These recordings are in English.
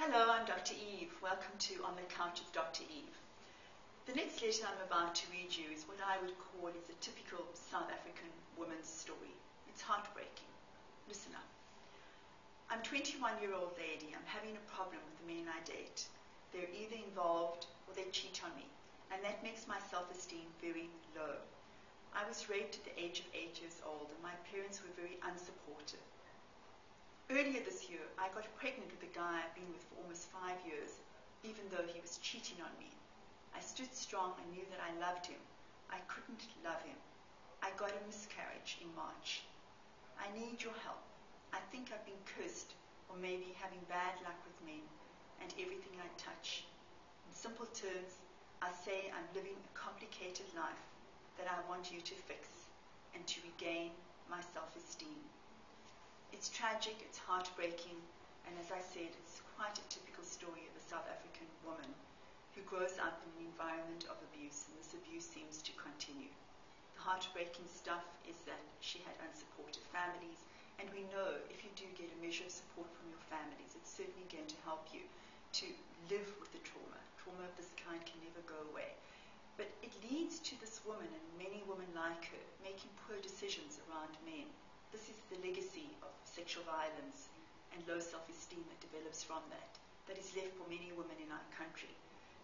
Hello, I'm Dr. Eve. Welcome to On the Couch with Dr. Eve. The next letter I'm about to read you is what I would call is a typical South African woman's story. It's heartbreaking. Listen up. I'm a 21-year-old lady. I'm having a problem with the men I date. They're either involved or they cheat on me, and that makes my self-esteem very low. I was raped at the age of 8 years old, and my parents were very unsupportive. Earlier this year, I got pregnant with a guy I've been with for almost 5 years, even though he was cheating on me. I stood strong and knew that I loved him. I couldn't love him. I got a miscarriage in March. I need your help. I think I've been cursed, or maybe having bad luck with men and everything I touch. In simple terms, I say I'm living a complicated life that I want you to fix and to regain my self-esteem. It's tragic, it's heartbreaking, and as I said, it's quite a typical story of a South African woman who grows up in an environment of abuse, and this abuse seems to continue. The heartbreaking stuff is that she had unsupportive families, and we know if you do get a measure of support from your families, it's certainly going to help you to live with the trauma. Trauma of this kind can never go away. But it leads to this woman, and many women like her, making poor decisions around men. This is the legacy of sexual violence and low self-esteem that develops from that is left for many women in our country.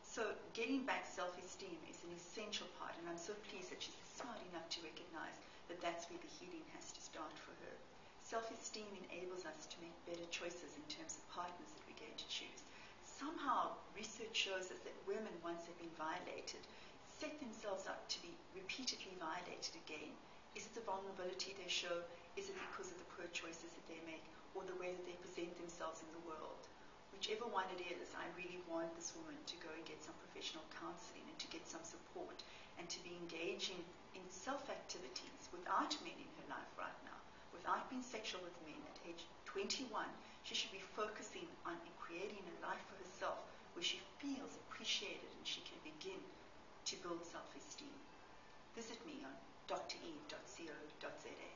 So getting back self-esteem is an essential part, and I'm so pleased that she's smart enough to recognize that that's where the healing has to start for her. Self-esteem enables us to make better choices in terms of partners that we're going to choose. Somehow, research shows us that women, once they've been violated, set themselves up to be repeatedly violated again. Is it the vulnerability they show? Is it because of the poor choices that they make, or the way that they present themselves in the world? Whichever one it is, I really want this woman to go and get some professional counseling and to get some support and to be engaging in self-activities without men in her life right now. Without being sexual with men at age 21, she should be focusing on creating a life for herself where she feels appreciated and she can begin to build self-esteem. Visit me on dreve.co.za.